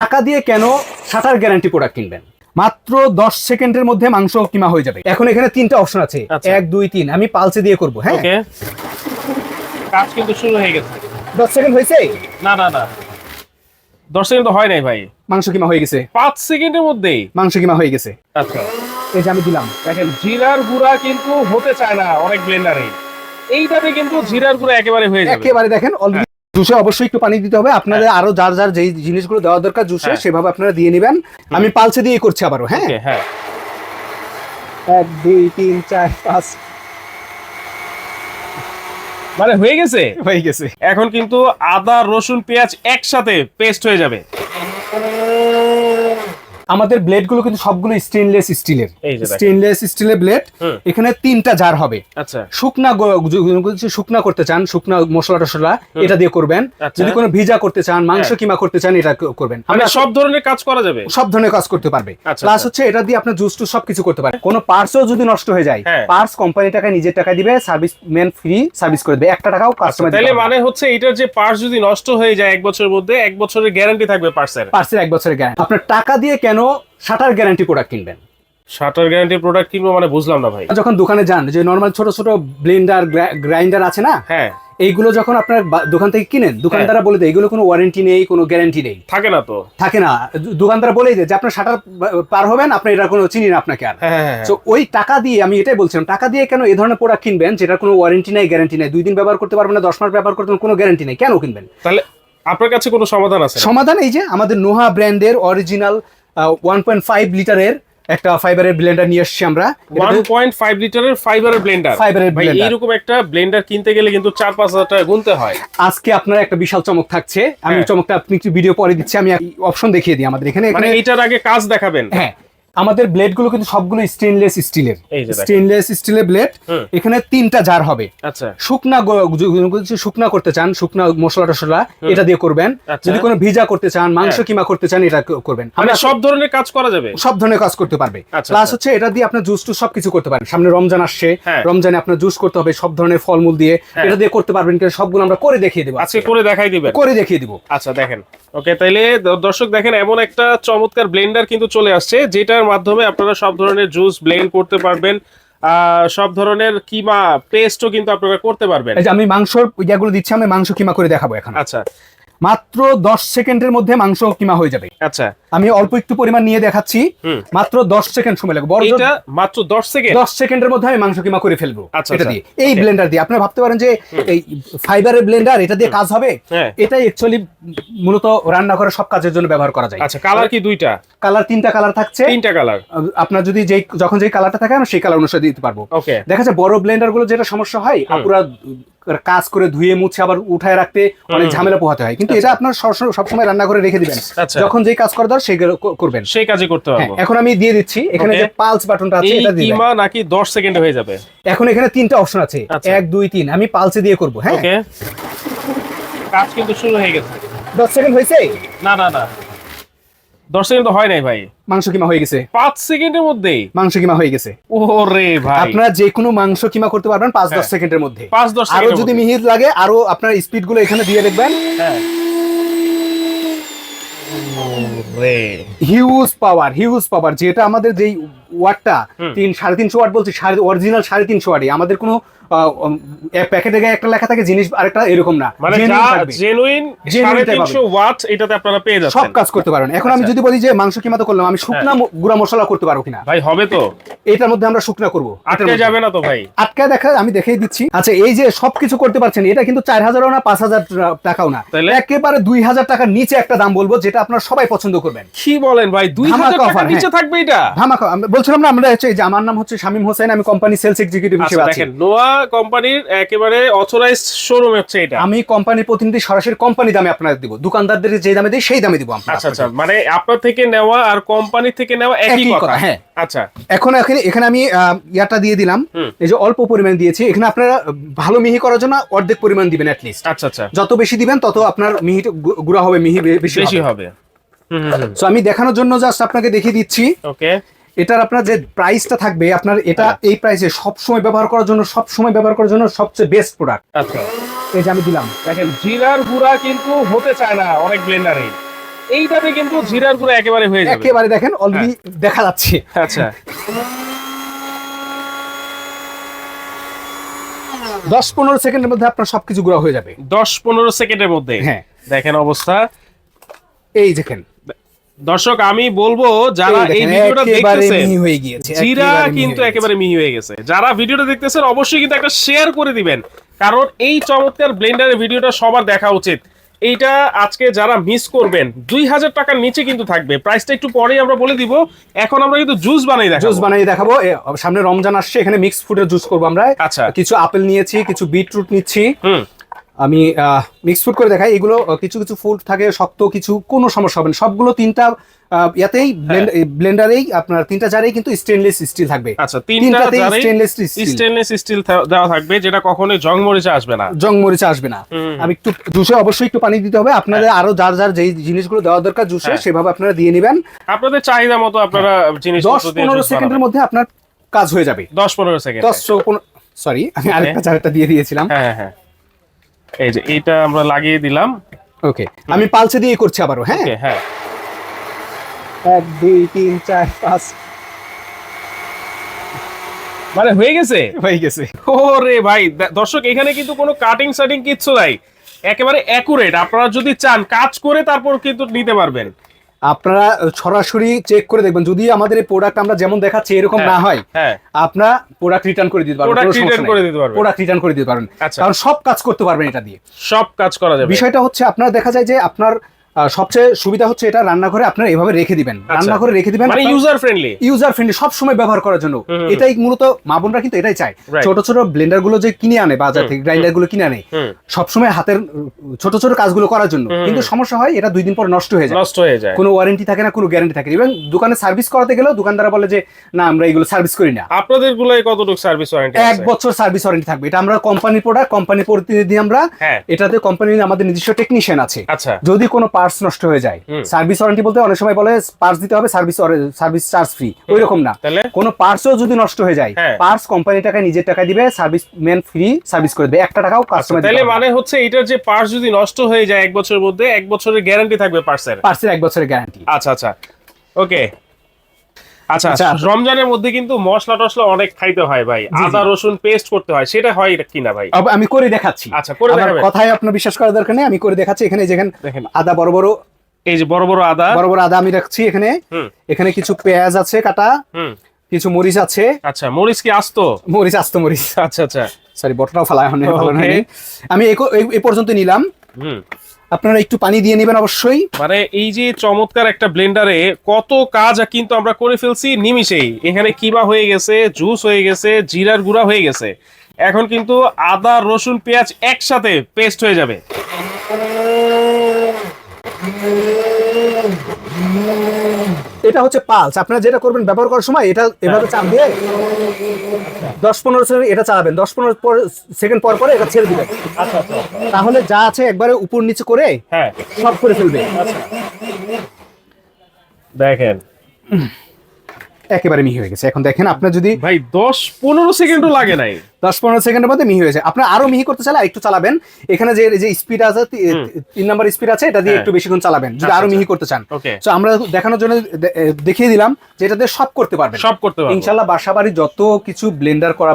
টাকা দিয়ে কেন শাটার গ্যারান্টি প্রোডাক্ট কিনবেন? মাত্র 10 সেকেন্ডের মধ্যে মাংস কিমা হয়ে যাবে। এখন এখানে তিনটা অপশন আছে, 1 2 3। আমি পালসে দিয়ে করব। হ্যাঁ, ওকে, কাজ কিন্তু শুরু হয়ে গেছে। 10 সেকেন্ড হয়েছে? না না না, 10 সেকেন্ড তো হয় নাই ভাই, মাংস কিমা হয়ে গেছে। 5 সেকেন্ডের মধ্যেই মাংস কিমা হয়ে গেছে। আচ্ছা, এই যে আমি দিলাম। দেখেন জিরার গুঁড়া কিন্তু হতে চায় না অনেক ব্লেন্ডারে, এইটাতে কিন্তু জিরার গুঁড়া একেবারে হয়ে যাবে। একেবারে দেখেন অলরেডি জুসে অবশ্যই একটু পানি দিতে হবে আপনাদের। আরো যার যার যেই জিনিসগুলো দেওয়া দরকার জুসে সেভাবে আপনারা দিয়ে নেবেন। আমি পালসে দিয়ে করছি আবারও। হ্যাঁ, ওকে, হ্যাঁ 1 2 3 4 5 মানে হয়ে গেছে। হয়ে গেছে। এখন কিন্তু আদা রসুন পেঁয়াজ একসাথে পেস্ট হয়ে যাবে। আমাদের ব্লেড গুলো কিন্তু সবগুলো স্টেনলেস স্টিলের। এই যে দেখেন। স্টেনলেস স্টিলের ব্লেড। এখানে তিনটা জার হবে। আচ্ছা, শুকনা করতে চান, শুকনা মশলা টশলা এটা দিয়ে করবেন। আচ্ছা। যদি কোনো ভিজা করতে চান, মাংস কিমা করতে চান, এটা করবেন। মানে সব ধরনের কাজ করা যাবে, সব ধরনের কাজ করতে পারবে। আচ্ছা, প্লাস আচ্ছা। হচ্ছে এটা দিয়ে আপনি জুস টুস সবকিছু করতে পারেন। কোনো পার্টসও যদি নষ্ট হয়ে যায়, হ্যাঁ। পার্টস কোম্পানি টাকা নিজের টাকা দিবে, সার্ভিস ম্যান ফ্রি সার্ভিস করে দেবে, 1 টাকাও কাস্টমার তাহলে মানে হচ্ছে এটার যে পার্টস যদি নষ্ট হয়ে যায় 1 বছরের মধ্যে, 1 বছরের গ্যারান্টি থাকবে পার্টসের। পার্টসের 1 বছরের গ্যারান্টি। আপনার টাকা দিয়ে কেন শাটার গ্যারান্টি প্রোডাক্ট কিনবেন? শাটার গ্যারান্টি প্রোডাক্ট কিনবো মানে বুঝলাম না ভাই। যখন দোকানে যান, যে নরমাল ছোট ছোট ব্লেন্ডার গ্রাইন্ডার আছে না, হ্যাঁ, এইগুলো যখন আপনার দোকান থেকে কিনেন, দোকানদাররা বলে দেয় এগুলো কোনো ওয়ারেন্টি নেই, কোনো গ্যারান্টি নেই। থাকে না তো। থাকে না, দোকানদার বলেই দেয় যে আপনার শাটার পার হবেন, আপনি এটা কোনো চিনি না আপনাকে আর। হ্যাঁ, তো ওই টাকা দিয়ে, আমি এটাই বলছিলাম, টাকা দিয়ে কেন এই ধরনের প্রোডাক্ট কিনবেন যেটার কোনো ওয়ারেন্টি নেই, গ্যারান্টি নেই, 2 দিন ব্যবহার করতে পারবেন না, 10 মাস ব্যবহার করতে পারবেন, কোনো গ্যারান্টি নেই, কেন কিনবেন? তাহলে আপনার কাছে কোনো সমাধান আছে? সমাধান এই যে আমাদের নোহা ব্র্যান্ডের অরিজিনাল 1.5 লিটারের একটা ফাইবারের ব্লেন্ডার নিয়ে এসেছি আমরা। 1.5 লিটারের ফাইবারের ব্লেন্ডার। ফাইবারের ভাই ব্লেন্ডার। এইরকম একটা ব্লেন্ডার কিনতে গেলে কিন্তু 4-5 হাজার টাকা গুনতে হয়। আজকে আপনার একটা বিশাল চমক থাকছে। আমি হ্যাঁ। চমকটা আপনি একটু ভিডিও পরে দিচ্ছি। আমি অপশন দেখিয়ে দিই আমাদের এখানে। মানে এইটার আগে কাজ দেখাবেন। হ্যাঁ, আমাদের ব্লেড গুলো কিন্তু সবগুলো স্টেনলেস স্টিলের। এই যে দেখেন। স্টেনলেস স্টিলের ব্লেড। এখানে তিনটা জার হবে। আচ্ছা, শুকনা করতে চান, শুকনা মশলা টশলা এটা দিয়ে করবেন। আচ্ছা। যদি কোনো ভিজা করতে চান, মাংস কিমা করতে চান, এটা করবেন। মানে সব ধরনের কাজ করা যাবে, সব ধরনের কাজ করতে পারবে। আচ্ছা, প্লাস আচ্ছা। হচ্ছে এটা দিয়ে আপনার জুস টুস সবকিছু করতে পারেন। সামনে রমজান আসছে, হ্যাঁ। রমজানে আপনার জুস করতে হবে সব ধরনের ফলমূল দিয়ে, এটা দিয়ে করতে পারবেন। কিন্তু সবগুলো আমরা করে দেখিয়ে দেবো, আজকে করে দেখাই দিবেন। করে দেখিয়ে দিব। আচ্ছা দেখেন। ওকে, তাইলে দর্শক দেখেন, এমন একটা চমৎকার ব্লেন্ডার কিন্তু চলে আসছে যেটার মাধ্যমে আপনারা সব ধরনের জুস ব্লেন্ড করতে পারবেন, সব ধরনের কিমা পেস্টও কিন্তু আপনারা করতে পারবেন। এই যে আমি মাংসর ইয়াগুলো দিচ্ছি, আমি মাংস কিমা করে দেখাবো এখন। আচ্ছা, মাত্র 10 সেকেন্ডের মধ্যে মাংস কিমা হয়ে যাবে। আচ্ছা, আমি অল্প একটু পরিমাণ নিয়ে দেখাচ্ছি। মাত্র 10 সেকেন্ড সময় লাগবে। বড় এটা মাত্র 10 সেকেন্ড। 10 সেকেন্ডের মধ্যে আমি মাংস কিমা করে ফেলবো। আচ্ছা, এটা আচ্ছা। দিয়ে, এই ব্লেন্ডার দিয়ে। আপনারা ভাবতে পারেন যে এই ফাইবারের ব্লেন্ডার, এটা দিয়ে কাজ হবে। হ্যাঁ। এটাই অ্যাকচুয়ালি মূলত রান্না করে সব কাজের জন্য ব্যবহার করা যায়। আচ্ছা, কালার কি দুইটা? কালার 3টা কালার থাকছে। 3টা কালার। আপনার যদি যখন যেই কালারটা থাকে আমরা সেই কালার অনুসারে দিতে পারবো। ওকে। দেখা যায় বড় ব্লেন্ডার গুলো যেটা সমস্যা হয়, আপুরা কাজ করে ধুয়ে মুছে আবার উঠায় রাখতে অনেক ঝামেলা পোহাতে হয়। কিন্তু এটা আপনার সবসময় রান্না করে রেখে দিবেন। আচ্ছা। যখন যেই কাজ করার সেই করবেন, সেই কাজই করতে হ্যাঁ। পারবো। এখন আমি দিয়ে দিচ্ছি এখানে Okay. যে পালস বাটনটা আছে, এই এটা দিয়ে কিমা নাকি 10 সেকেন্ডে হয়ে যাবে? এখন এখানে তিনটা অপশন আছে, আচ্ছা। 1 2 3। আমি পালসে দিয়ে করব। হ্যাঁ, ওকে, কাজ কিন্তু শুরু হয়ে গেছে। 10 সেকেন্ড হয়েছে? না না না, 10 সেকেন্ড তো হয় নাই ভাই, মাংস কিমা হয়ে গেছে। 5 সেকেন্ডের মধ্যেই মাংস কিমা হয়ে গেছে। ওরে ভাই, আপনারা যে কোনো মাংস কিমা করতে পারবেন 5-10 হ্যাঁ। সেকেন্ডের মধ্যে। 5-10 আরো সেকেন্ডের যদি মধ্যে। মিহিত লাগে, আরো আপনার স্পিড গুলো এখানে দিয়ে দেখবেন। হ্যাঁ। ওরে, হিউজ পাওয়ার। যেটা আমাদের যেই ওয়াটটা 3-3.5 ওয়াট বলছি, অরিজিনাল 3.5 ওয়াটই। আমাদের কোনো প্যাকেটে গায়ে একটা লেখা থাকে জিনিস, আরেকটা এরকম না, মানে জেনুইন 350 ওয়াট এটাতে আপনারা পেয়ে সব যাচ্ছেন। কাজ করতে পারবেন। এখন আমি যদি বলি যে মাংস কিমা তো করলাম, আমি শুকনা গুঁড়া মশলা করতে পারবো কিনা? ভাই হবে তো, এটার মধ্যে আমরা শুকনা করবো। আটকে যাবে না তো ভাই? আটকায় দেখা, আমি দেখিয়ে দিচ্ছি। আচ্ছা, এই যে সবকিছু করতে পারছেন, এটা কিন্তু 4000ও না, 5000 টাকাও না, তাহলে? একেবারে 2000 টাকার নিচে একটা দাম বলবো, যেটা আপনারা সবাই পছন্দ করবেন। কি বলেন ভাই, 2000 ধামাকা টাকার offer, নিচে হ্যাঁ। থাকবে এটা? ধামাকা। আমি বলছিলাম না, আমরা হচ্ছে এই যে আমার নাম হচ্ছে শামীম হোসেন, আমি কোম্পানি সেলস এক্সিকিউটিভ হিসেবে আচ্ছা আছি। দেখেন, নোয়া কোম্পানির একেবারে অথরাইজড শোরুম হচ্ছে এটা। আমি কোম্পানির প্রতিনিধি, সরাসরি কোম্পানি দামে আপনাদের দিব। দোকানদারদের যে দামে দেই সেই দামে দিব আমরা। আচ্ছা আচ্ছা, মানে আপনার থেকে নেওয়া আর কোম্পানি থেকে নেওয়া একই কথা। হ্যাঁ। আচ্ছা, এখন এখানে আমি ইয়াটা দিয়ে দিলাম, এই যে অল্প পরিমাণ দিয়েছি। এখানে আপনারা ভালো মিহি করার জন্য অর্ধেক পরিমাণ দিবেন অ্যাট লিস্ট। আচ্ছা আচ্ছা, যত বেশি দিবেন তত আপনার মিহি গুঁড়া হবে, মিহি বেশি বেশি হবে। হবে। সো আমি দেখানোর জন্য জাস্ট আপনাকে দেখিয়ে দিচ্ছি। ওকে, এটার আপনার যে প্রাইসটা থাকবে, আপনার এটা এই প্রাইসে সবসময় ব্যবহার করার জন্য সবচেয়ে বেস্ট প্রোডাক্ট। আচ্ছা এই যে আমি দিলাম। দেখেন, জিরার গুঁড়া কিন্তু হতে চায় না অনেক ব্লেন্ডারে, এইটাতে কিন্তু জিরার গুঁড়া একেবারে হয়ে যাবে। একেবারে দেখেন অলরেডি দেখা যাচ্ছে। আচ্ছা 10-15 সেকেন্ডের মধ্যে আপনার সবকিছু গুঁড়া হয়ে যাবে। 10-15 সেকেন্ডের মধ্যে। হ্যাঁ দেখেন অবস্থা। এই দেখেন দর্শক আমি বলবো যারা এই ভিডিওটা দেখতেছেন মিহি হয়ে গিয়েছে, জিরা কিন্তু একেবারে মিহি হয়ে গেছে। যারা ভিডিওটা দেখতেছেন অবশ্যই কিন্তু একটা শেয়ার করে দিবেন, কারণ এই চমৎকার ব্লেন্ডারের ভিডিওটা সবার দেখা উচিত। এইটা আজকে যারা মিস করবেন 2000 টাকার নিচে কিন্তু থাকবে। প্রাইসটা একটু পরেই আমরা বলে দিব। এখন আমরা কিন্তু জুস বানাই দেখাবো। সামনে রমজান আসছে, এখানে মিক্স ফ্রুটের জুস করবো আমরা। আচ্ছা কিছু আপেল নিয়েছি, কিছু বিটরুট নিচ্ছি। হুম আমি মিক্স ফ্রুট করে দেখাই। এগুলো কিছু কিছু ফ্রুট থাকে শক্ত, কিছু কোনো সমস্যা হবে না। সবগুলো তিনটা ইয়াতেই ব্লেন্ডারেই আপনার তিনটা জারেই কিন্তু স্টেনলেস স্টিল থাকবে। আচ্ছা তিনটা জারে স্টেনলেস স্টিল দেওয়া থাকবে, যেটা কখনোই জং মরিচা আসবে না। জং মরিচা আসবে না। আমি একটু জুসে অবশ্যই একটু পানি দিতে হবে। আপনাদের আরো যার যার যেই জিনিসগুলো দেওয়া দরকার জুসে সেভাবে আপনারা দিয়ে নেবেন। আপনাদের চাহিদা মতো আপনারা জিনিস 10-15 সেকেন্ডের মধ্যে আপনার কাজ হয়ে যাবে। 10-15 সেকেন্ড। সরি আমি আরেকটা জারটা দিয়ে দিয়েছিলাম। হ্যাঁ হ্যাঁ এই যে এইটা আমরা লাগিয়ে দিলাম। ওকে আমি পালসে দিয়ে করছি আবারও। হ্যাঁ হ্যাঁ 1 2 3 4 5 মানে হয়ে গেছে। ওরে ভাই দর্শক এখানে কিন্তু কোনো কাটিং সাটিং কিচ্ছু নাই, একেবারে অ্যাকুরেট। আপনারা যদি চান কাজ করে তারপর কিন্তু নিতে পারবেন। আপনারা সরাসরি চেক করে দেখবেন, যদি আমাদের এই প্রোডাক্ট আমরা যেমন দেখাচ্ছি এরকম না হয়, আপনারা প্রোডাক্ট রিটার্ন করে দিতে পারবেন। প্রোডাক্ট রিটার্ন করে দিতে পারবেন, কারণ সব কাজ করতে পারবেন এটা দিয়ে। সব কাজ করা যাবে। বিষয়টা হচ্ছে আপনার দেখা যায় যে আপনার সবচেয়ে সুবিধা হচ্ছে এটা রান্নাঘরে আপনারা এভাবে রেখে দিবেন। রান্নাঘরে রেখে দিবেন মানে ইউজার ফ্রেন্ডলি সব সময় ব্যবহার করার জন্য। এটাই মূলত মা বোনরা কিন্তু এটাই চায়। ছোট ছোট ব্লেন্ডার গুলো যে কিনে আনে বাজার থেকে, গ্রাইন্ডার গুলো কিনে আনে সবসময় হাতের ছোট ছোট কাজগুলো করার জন্য, কিন্তু সমস্যা হয় এটা 2 দিন পর নষ্ট হয়ে যায়। কোনো ওয়ারেন্টি থাকে না, কোনো গ্যারান্টি থাকে না। এবং দোকানে সার্ভিস করাতে গেলেও দোকানদার বলে যে না আমরা এগুলো সার্ভিস করি না। আপনাদের গুলাই কতটুকু সার্ভিস ওয়ারেন্টি? 1 বছর সার্ভিস ওয়ারেন্টি থাকবে। এটা আমরা কোম্পানির প্রোডাক্ট, কোম্পানি প্রতিনিধি আমরা। এটাতে কোম্পানির আমাদের নিজস্ব টেকনিশিয়ান আছে। যদি কোনো পার্টস নষ্ট হয়ে যায়, সার্ভিস ওয়ারেন্টি বলতে অনেক সময় বলে পার্টস দিতে হবে, সার্ভিস চার্জ ফ্রি, ওই রকম না। কোনো পার্টসও যদি নষ্ট হয়ে যায়, পার্টস কোম্পানির টাকায় নিজের টাকা দিবে, সার্ভিস ম্যান ফ্রি সার্ভিস করে দেবে, 1 টাকাও কাস্টমার। তাহলে মানে হচ্ছে এটার যে পার্টস যদি নষ্ট হয়ে যায় 1 বছরের মধ্যে, 1 বছরের গ্যারান্টি থাকবে পার্টসের 1 বছরের গ্যারান্টি। আচ্ছা ওকে। আচ্ছা রমজানের মধ্যে কিন্তু মশলা টসলা অনেক খাইতে হয় ভাই, আদা রসুন পেস্ট করতে হয়, সেটা হয় কিনা ভাই? আমি করে দেখাচ্ছি। আচ্ছা করে দেখাবেন। কথায় আপনার বিশ্বাস করার দরকার নেই, আমি করে দেখাচ্ছি। এখানে দেখেন আদা বড় বড়, এই যে বড় বড় আদা আমি রাখছি এখানে। এখানে কিছু পেঁয়াজ আছে কাটা, কিছু মরিচ আছে। আচ্ছা মরিচ কি আস্ত? মরিচ আচ্ছা সরি বটটাও ফেলায় আমি এই পর্যন্ত নিলাম। আপনারা একটু পানি দিয়ে নেবেন অবশ্যই। মানে এই যে চমৎকার একটা ব্লেন্ডারে কত কাজ কিন্তু আমরা করে ফেলছি নিমিষেই। এখানে কিমা হয়ে গেছে, জুস হয়ে গেছে, জিরার গুঁড়া হয়ে গেছে। এখন কিন্তু আদা রসুন পেঁয়াজ একসাথে পেস্ট হয়ে যাবে। এটা হচ্ছে পালস। আপনারা যেটা করবেন ব্যবহার করার সময় এটা এভাবে চাপ দিয়ে 10-15 সেকেন্ড এটা চালাবেন। 10-15 সেকেন্ড পর এটা ছেড়ে দিবেন। আচ্ছা তাহলে যা আছে একবারে উপর নিচে করে সব করে ফেলবে। দেখেন একেবারে মিহি হয়ে গেছে। এখন দেখেন আপনার যদি ভাই 10-15 সেকেন্ডও লাগে নাই, 10-15 সেকেন্ডের মধ্যে মিহি হয়েছে। আপনার আরো মিহি করতে চাইলে একটু চালাবেন। এখানে যে স্পিড আছে 3 নাম্বার স্পিড আছে, এটা দিয়ে একটু বেশিক্ষণ চালাবেন যদি আরো মিহি করতে চান। তো আমরা দেখানোর জন্য দেখিয়ে দিলাম যে এটাতে সব করতে পারবেন, ইনশাআল্লাহ। বাসাবাড়ি যত কিছু ব্লেন্ডার করা,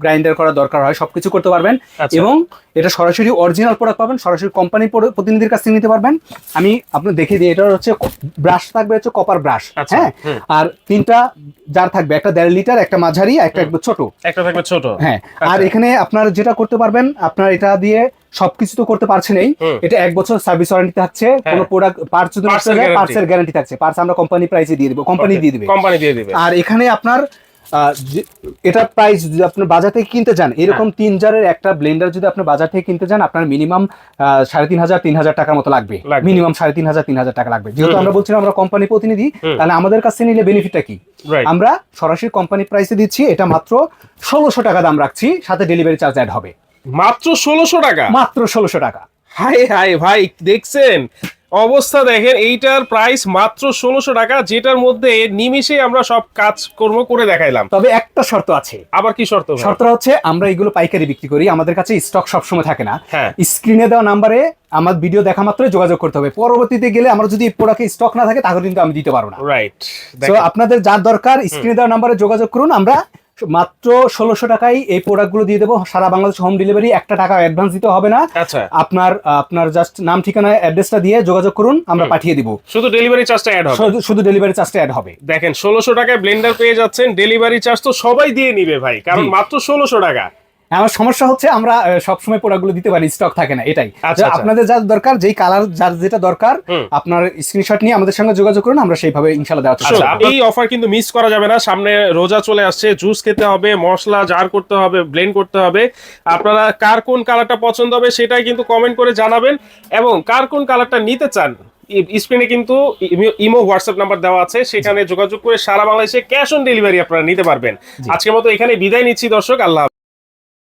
গ্রাইন্ডার করা দরকার হয় সবকিছু করতে পারবেন। এবং এটা সরাসরি অরিজিনাল প্রোডাক্ট পাবেন, সরাসরি কোম্পানির প্রতিনিধির কাছ থেকে নিতে পারবেন। আমি আপনার দেখিয়ে দিই। এটা হচ্ছে ব্রাশ থাকবে, হচ্ছে কপার ব্রাশ। হ্যাঁ আর 3টা জার থাকবে, একটা 1.5 লিটার, একটা মাঝারি, একটা ছোট, একটা থাকবে ছোট। হ্যাঁ আর এখানে আপনার যেটা করতে পারবেন, আপনার এটা দিয়ে সবকিছু তো করতে পারছেনই। এটা 1 বছর সার্ভিস ওয়ারেন্টি থাকছে। কোনো প্রোডাক্ট পার্টস যদি নষ্ট হয়ে যায় পার্টসের গ্যারান্টি থাকছে। পার্টস আমরা কোম্পানি প্রাইসে দিয়ে দেব, কোম্পানি দিয়ে দিবে। আর এখানে আপনার এটা প্রাইস যদি আপনি বাজার থেকে কিনতে যান, এরকম 3 জারের একটা ব্লেন্ডার যদি আপনি বাজার থেকে কিনতে যান, আপনার মিনিমাম 3,500 টাকার মতো লাগবে। মিনিমাম 3,500 টাকা লাগবে। যেহেতু আমরা বলছিলাম আমরা কোম্পানি প্রতিনিধি, তাহলে আমাদের কাছে নিলে বেনিফিটটা কি? আমরা সরাসরি কোম্পানি প্রাইসে দিচ্ছি। এটা মাত্র 1600 টাকা দাম রাখছি, সাথে ডেলিভারি চার্জ অ্যাড হবে। মাত্র 1600 টাকা, মাত্র 1600 টাকা। হাই হাই ভাই দেখছেন অবস্থা দেখেন, এইটার প্রাইস মাত্র 1600 টাকা, যেটার মধ্যে নিমিষে আমরা সব কাজকর্ম করে দেখাইলাম। তবে একটা শর্ত আছে। আবার কি শর্ত ভাই? শর্ত হচ্ছে আমরা এগুলো পাইকারি বিক্রি করি, আমাদের কাছে স্টক সবসময় থাকে না। হ্যাঁ। স্ক্রিনে দেওয়া নাম্বারে আমার ভিডিও দেখা মাত্রই যোগাযোগ করতে হবে। পরবর্তীতে গেলে আমরা যদি এই প্রোডাক্টে স্টক না থাকে তাহলে কিন্তু আমি দিতে পারবো না। রাইট। তো আপনাদের যার দরকার স্ক্রিনে দেওয়া নাম্বারে যোগাযোগ করুন, আমরা মাত্র 1600 টাকায় এই প্রোডাক্টগুলো দিয়ে দেবো। সারা বাংলাদেশ হোম ডেলিভারি, 1 টাকা অ্যাডভান্স দিতে হবে না। আচ্ছা, আপনার জাস্ট নাম ঠিকানা অ্যাড্রেসটা দিয়ে যোগাযোগ করুন, আমরা পাঠিয়ে দিব। শুধু ডেলিভারি চার্জটা অ্যাড হবে। শুধু ডেলিভারি চার্জটা অ্যাড হবে। দেখেন 1600 টাকায় ব্লেন্ডার পেয়ে যাচ্ছেন, ডেলিভারি চার্জ তো সবাই দিয়ে নিবে ভাই, কারণ মাত্র 1600 টাকা। আমার সমস্যা হচ্ছে আমরা সবসময় প্রোডাক্টগুলো দিতে পারি, স্টক থাকে না, এটাই। আচ্ছা। আপনাদের যা দরকার, যেই কালার যার যেটা দরকার, আপনার স্ক্রিনশট নিয়ে আমাদের সঙ্গে যোগাযোগ করুন, আমরা সেইভাবে ইনশাআল্লাহ দেওয়ার চেষ্টা করব। এই অফার কিন্তু মিস করা যাবে না। সামনে রোজা চলে আসছে, জুস খেতে হবে, মশলা জার করতে হবে, ব্লেন্ড করতে হবে। আপনারা কার কোন কালারটা পছন্দ হবে সেটাই কিন্তু কমেন্ট করে জানাবেন, এবং কার কোন কালারটা নিতে চান স্ক্রিনে কিন্তু ইমো হোয়াটসঅ্যাপ নাম্বার দেওয়া আছে, সেখানে যোগাযোগ করে সারা বাংলাদেশে ক্যাশ অন ডেলিভারি আপনারা নিতে পারবেন। আজকের মতো এখানে বিদায় নিচ্ছি দর্শক, আল্লাহ।